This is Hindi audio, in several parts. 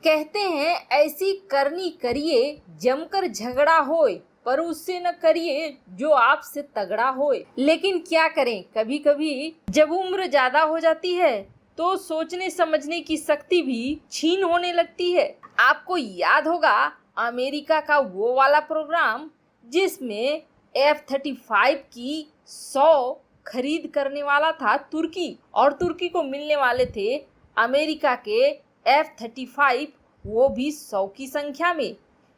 कहते हैं ऐसी करनी करिए जमकर झगड़ा होए, पर उससे न करिए जो आपसे तगड़ा होए। लेकिन क्या करें, कभी कभी जब उम्र ज्यादा हो जाती है तो सोचने समझने की शक्ति भी छीन होने लगती है। आपको याद होगा अमेरिका का वो वाला प्रोग्राम जिसमें F-35 की 100 खरीद करने वाला था तुर्की, और तुर्की को मिलने वाले थे अमेरिका के F-35, वो भी 100 की संख्या में।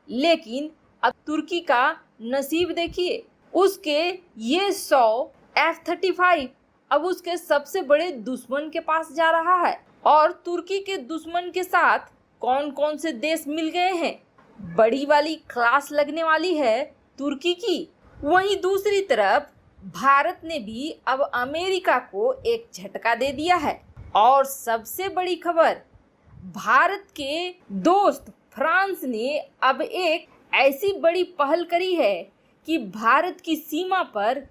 लेकिन अब तुर्की का नसीब देखिए, उसके ये 100 F-35 अब उसके सबसे बड़े दुश्मन के पास जा रहा है। और तुर्की के दुश्मन के साथ कौन कौन से देश मिल गए हैं, बड़ी वाली क्लास लगने वाली है तुर्की की। वहीं दूसरी तरफ भारत ने भी अब अमेरिका को एक झटका दे दिया है। और सबसे बड़ी खबर, भारत के दोस्त फ्रांस ने अब एक ऐसी बड़ी पहल करी है कि भारत की सीमा पर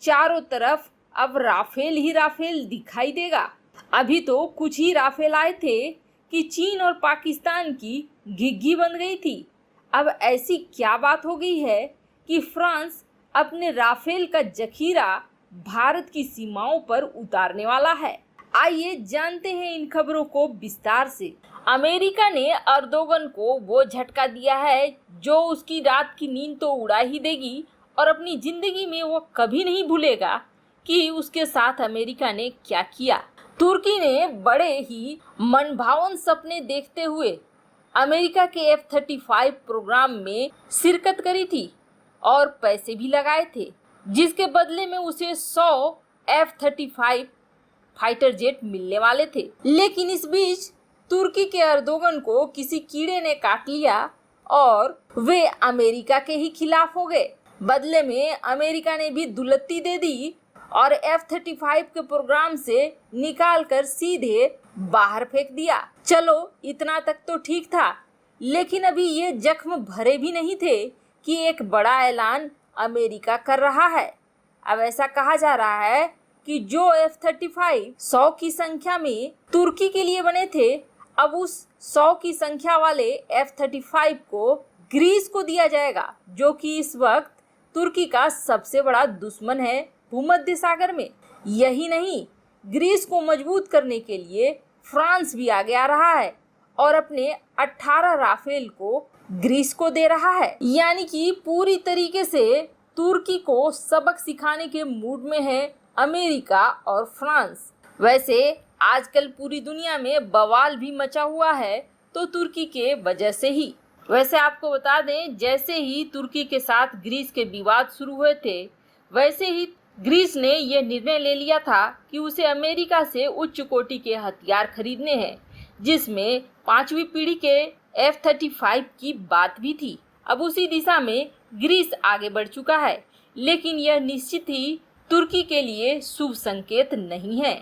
चारों तरफ अब राफेल ही राफेल दिखाई देगा। अभी तो कुछ ही राफेल आए थे कि चीन और पाकिस्तान की घिघी बन गई थी। अब ऐसी क्या बात हो गई है कि फ्रांस अपने राफेल का जखीरा भारत की सीमाओं पर उतारने वाला है। आइए जानते हैं इन खबरों को विस्तार से। अमेरिका ने अर्दोगन को वो झटका दिया है जो उसकी रात की नींद तो उड़ा ही देगी, और अपनी जिंदगी में वो कभी नहीं भूलेगा कि उसके साथ अमेरिका ने क्या किया। तुर्की ने बड़े ही मनभावन सपने देखते हुए अमेरिका के F-35 प्रोग्राम में शिरकत करी थी और पैसे भी लगाए थे, जिसके बदले में उसे 100 F-35 फाइटर जेट मिलने वाले थे। लेकिन इस बीच तुर्की के अर्दोगन को किसी कीड़े ने काट लिया और वे अमेरिका के ही खिलाफ हो गए। बदले में अमेरिका ने भी दुलत्ती दे दी और F-35 के प्रोग्राम से निकालकर सीधे बाहर फेंक दिया। चलो इतना तक तो ठीक था, लेकिन अभी ये जख्म भरे भी नहीं थे कि एक बड़ा ऐलान अमेरिका कर रहा है। अब ऐसा कहा जा रहा है कि जो F-35 100 की संख्या में तुर्की के लिए बने थे, अब उस 100 की संख्या वाले F-35 को ग्रीस को दिया जाएगा, जो कि इस वक्त तुर्की का सबसे बड़ा दुश्मन है भूमध्य सागर में। यही नहीं, ग्रीस को मजबूत करने के लिए फ्रांस भी आगे आ रहा है और अपने 18 राफेल को ग्रीस को दे रहा है। यानी कि पूरी तरीके से तुर्की को सबक सिखाने के मूड में है अमेरिका और फ्रांस। वैसे आजकल पूरी दुनिया में बवाल भी मचा हुआ है तो तुर्की के वजह से ही। वैसे आपको बता दें, जैसे ही तुर्की के साथ ग्रीस के विवाद शुरू हुए थे, वैसे ही ग्रीस ने यह निर्णय ले लिया था कि उसे अमेरिका से उच्च कोटि के हथियार खरीदने हैं, जिसमें 5वीं पीढ़ी के F-35 की बात भी थी। अब उसी दिशा में ग्रीस आगे बढ़ चुका है, लेकिन यह निश्चित ही तुर्की के लिए शुभ संकेत नहीं है।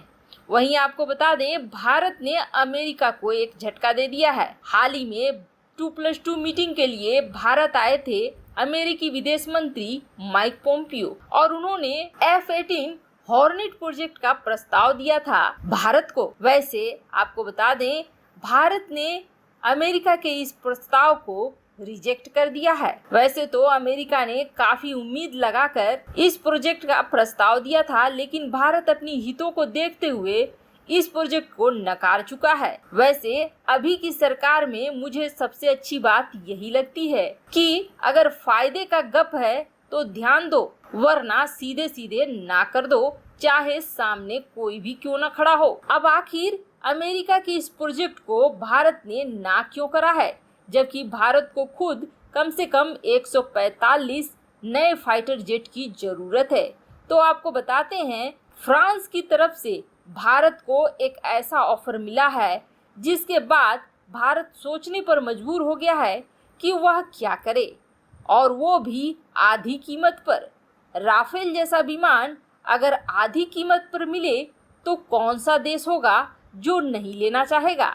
वहीं आपको बता दें, भारत ने अमेरिका को एक झटका दे दिया है। हाल ही में 2+2 मीटिंग के लिए भारत आए थे अमेरिकी विदेश मंत्री माइक पोम्पियो, और उन्होंने F-18 हॉर्नेट प्रोजेक्ट का प्रस्ताव दिया था भारत को। वैसे आपको बता दें, भारत ने अमेरिका के इस प्रस्ताव को रिजेक्ट कर दिया है। वैसे तो अमेरिका ने काफी उम्मीद लगाकर इस प्रोजेक्ट का प्रस्ताव दिया था, लेकिन भारत अपनी हितों को देखते हुए इस प्रोजेक्ट को नकार चुका है। वैसे अभी की सरकार में मुझे सबसे अच्छी बात यही लगती है कि अगर फायदे का गप है तो ध्यान दो, वरना सीधे सीधे ना कर दो, चाहे सामने कोई भी क्यों न खड़ा हो। अब आखिर अमेरिका के इस प्रोजेक्ट को भारत ने ना क्यों करा है, जबकि भारत को खुद कम से कम 145 नए फाइटर जेट की जरूरत है। तो आपको बताते हैं, फ्रांस की तरफ से भारत को एक ऐसा ऑफर मिला है जिसके बाद भारत सोचने पर मजबूर हो गया है कि वह क्या करे, और वो भी आधी कीमत पर। राफेल जैसा विमान अगर आधी कीमत पर मिले तो कौन सा देश होगा जो नहीं लेना चाहेगा।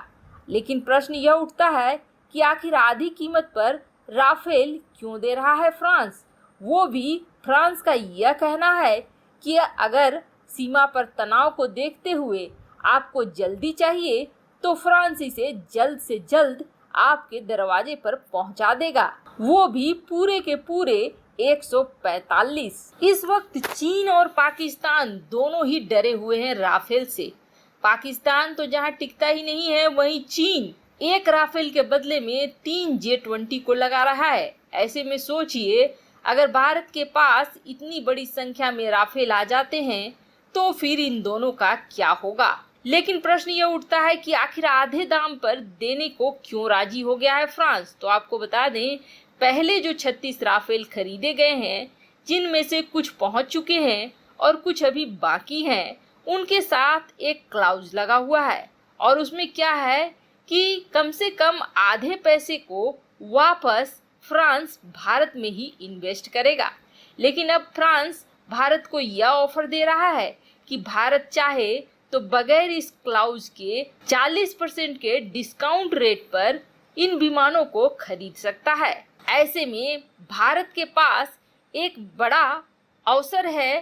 लेकिन प्रश्न यह उठता है कि आखिर आधी कीमत पर राफेल क्यों दे रहा है फ्रांस। वो भी फ्रांस का यह कहना है कि अगर सीमा पर तनाव को देखते हुए आपको जल्दी चाहिए तो फ्रांस इसे जल्द से जल्द आपके दरवाजे पर पहुंचा देगा, वो भी पूरे के पूरे 145। इस वक्त चीन और पाकिस्तान दोनों ही डरे हुए हैं राफेल से। पाकिस्तान तो जहां टिकता ही नहीं है, वहीं चीन एक राफेल के बदले में 3 J-20 को लगा रहा है। ऐसे में सोचिए, अगर भारत के पास इतनी बड़ी संख्या में राफेल आ जाते हैं तो फिर इन दोनों का क्या होगा। लेकिन प्रश्न यह उठता है कि आखिर आधे दाम पर देने को क्यों राजी हो गया है फ्रांस। तो आपको बता दें, पहले जो 36 राफेल खरीदे गए हैं, जिनमें से कुछ पहुंच चुके हैं और कुछ अभी बाकी हैं, उनके साथ एक क्लाउज लगा हुआ है और उसमें क्या है कि कम से कम आधे पैसे को वापस फ्रांस भारत में ही इन्वेस्ट करेगा। लेकिन अब फ्रांस भारत को यह ऑफर दे रहा है कि भारत चाहे तो बगैर इस क्लाउज के 40% के डिस्काउंट रेट पर इन विमानों को खरीद सकता है। ऐसे में भारत के पास एक बड़ा अवसर है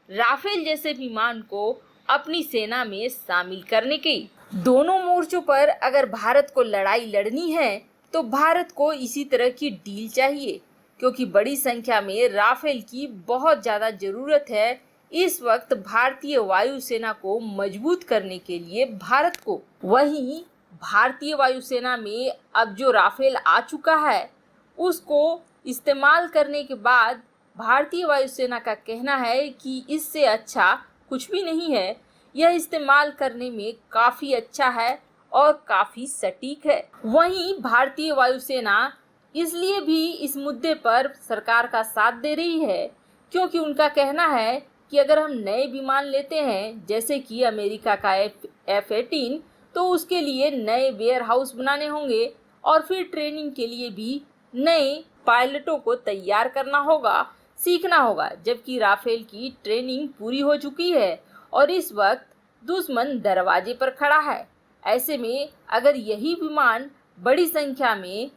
राफेल जैसे विमान को अपनी सेना में शामिल करने की। दोनों मोर्चों पर अगर भारत को लड़ाई लड़नी है तो भारत को इसी तरह की डील चाहिए, क्योंकि बड़ी संख्या में राफेल की बहुत ज़्यादा ज़रूरत है इस वक्त भारतीय वायुसेना को मजबूत करने के लिए भारत को। वहीं भारतीय वायुसेना में अब जो राफेल आ चुका है, उसको इस्तेमाल करने के बाद भारतीय वायुसेना का कहना है कि इससे अच्छा कुछ भी नहीं है, यह इस्तेमाल करने में काफ़ी अच्छा है और काफ़ी सटीक है। वहीं भारतीय वायुसेना इसलिए भी इस मुद्दे पर सरकार का साथ दे रही है क्योंकि उनका कहना है कि अगर हम नए विमान लेते हैं, जैसे कि अमेरिका का F-18, तो उसके लिए नए वेयर हाउस बनाने होंगे और फिर ट्रेनिंग के लिए भी नए पायलटों को तैयार करना होगा, सीखना होगा। जबकि राफेल की ट्रेनिंग पूरी हो चुकी है और इस वक्त दुश्मन दरवाजे पर खड़ा है। ऐसे में अगर यही विमान बड़ी संख्या में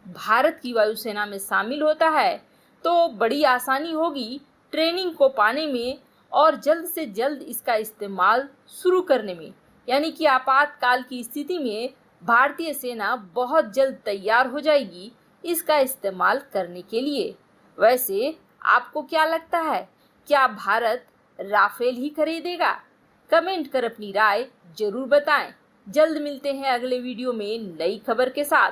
भारत की वायुसेना में शामिल होता है तो बड़ी आसानी होगी ट्रेनिंग को पाने में और जल्द से जल्द इसका इस्तेमाल शुरू करने में। यानी कि आपातकाल की स्थिति में भारतीय सेना बहुत जल्द तैयार हो जाएगी इसका इस्तेमाल करने के लिए। वैसे आपको क्या लगता है, क्या भारत राफेल ही खरीदेगा? कमेंट कर अपनी राय जरूर बताएं। जल्द मिलते हैं अगले वीडियो में नई खबर के साथ।